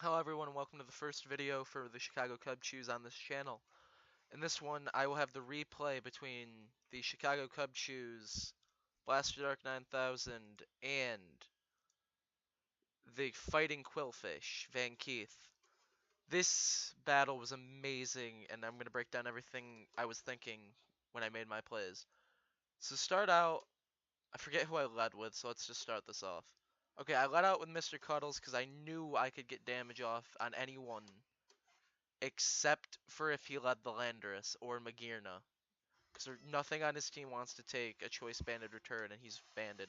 Hello everyone and welcome to the first video for the Chicago Cubchoos on this channel. In this one, I will have the replay between the Chicago Cubchoos, Blaster Dark 9000, and the Fightin Qwilfish, Van Keith. This battle was amazing, and I'm going to break down everything I was thinking when I made my plays. So start out, I forget who I led with, so let's just start this off. Okay, I led out with Mr. Cuddles because I knew I could get damage off on anyone except for if he led the Landorus or Magirna. Because nothing on his team wants to take a choice banded return, and he's banded.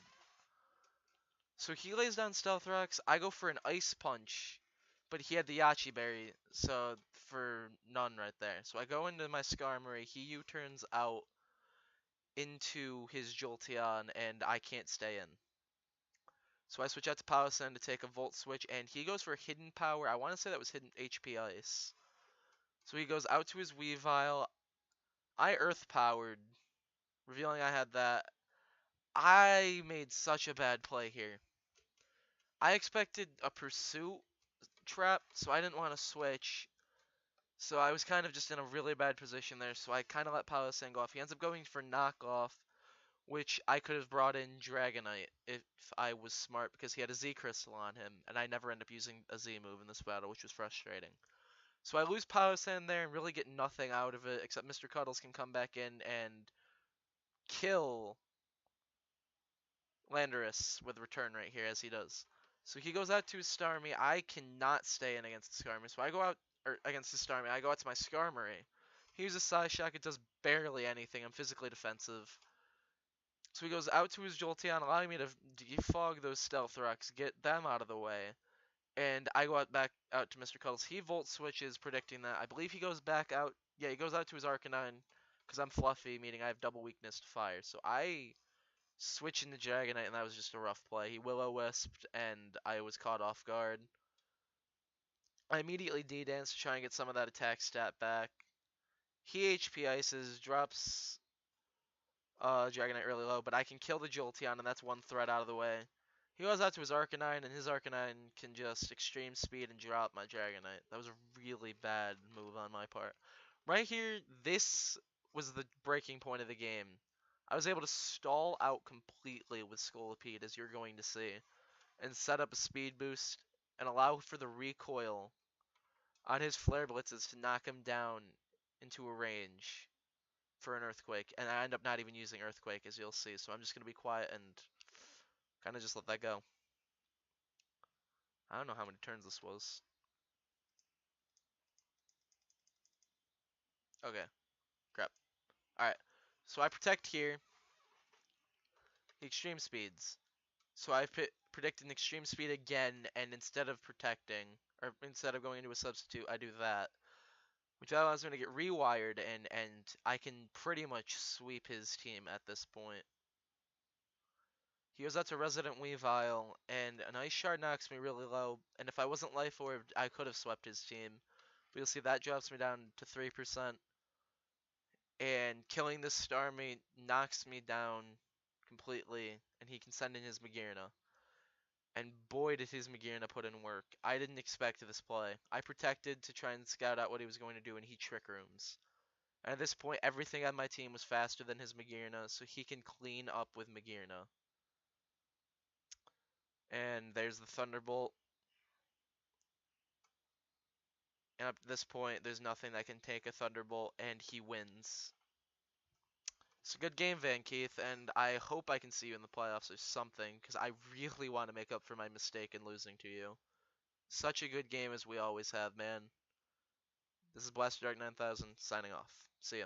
So he lays down Stealth Rocks. I go for an Ice Punch, but he had the Yachi Berry, so for none right there. So I go into my Skarmory. He U-turns out into his Jolteon, and I can't stay in. So I switch out to Palossand to take a Volt Switch, and he goes for Hidden Power. I want to say that was Hidden HP Ice. So he goes out to his Weavile. I Earth Powered, revealing I had that. I made such a bad play here. I expected a Pursuit trap, so I didn't want to switch. So I was kind of just in a really bad position there, so I kind of let Palossand go off. He ends up going for Knockoff, which I could have brought in Dragonite if I was smart, because he had a Z Crystal on him, and I never end up using a Z move in this battle, which was frustrating. So I lose Palossand there and really get nothing out of it, except Mr. Cuddles can come back in and kill Landorus with return right here, as he does. So he goes out to his Starmie. I cannot stay in against the Skarmory, so I go out, or against the Starmie, I go out to my Skarmory. He uses Psyshock, it does barely anything, I'm physically defensive. So he goes out to his Jolteon, allowing me to defog those Stealth Rocks, get them out of the way. And I go back out to Mr. Cuddles. He Volt Switches, predicting that. I believe he goes back out, yeah, he goes out to his Arcanine, because I'm fluffy, meaning I have double weakness to fire. So I switching the Dragonite, and that was just a rough play. He Will-O-Wisped, and I was caught off guard. I immediately D-Dance to try and get some of that attack stat back. He HP Ices, drops Dragonite really low, but I can kill the Jolteon, and that's one threat out of the way. He goes out to his Arcanine, and his Arcanine can just extreme speed and drop my Dragonite. That was a really bad move on my part. Right here, this was the breaking point of the game. I was able to stall out completely with Scolipede, as you're going to see, and set up a speed boost and allow for the recoil on his Flare Blitzes to knock him down into a range for an Earthquake. And I end up not even using Earthquake, as you'll see, so I'm just going to be quiet and kind of just let that go. I don't know how many turns this was. Okay, crap. Alright, so I protect here. He extreme speeds. So I predict an extreme speed again, and instead of protecting, or instead of going into a substitute, I do that. Which allows me to get rewired, and I can pretty much sweep his team at this point. He goes out to Resident Weavile, and an Ice Shard knocks me really low, and if I wasn't Life Orbed, I could have swept his team. But you'll see that drops me down to 3%, and killing this Starmie knocks me down completely, and he can send in his Magirna. And boy did his Magirna put in work. I didn't expect this play. I protected to try and scout out what he was going to do, and he Trick Rooms. And at this point, everything on my team was faster than his Magirna, so he can clean up with Magirna. And there's the Thunderbolt. And up to this point, there's nothing that can take a Thunderbolt, and he wins. It's a good game, Van Keith, and I hope I can see you in the playoffs or something, because I really want to make up for my mistake in losing to you. Such a good game as we always have, man. This is Blaster Dark 9000, signing off. See ya.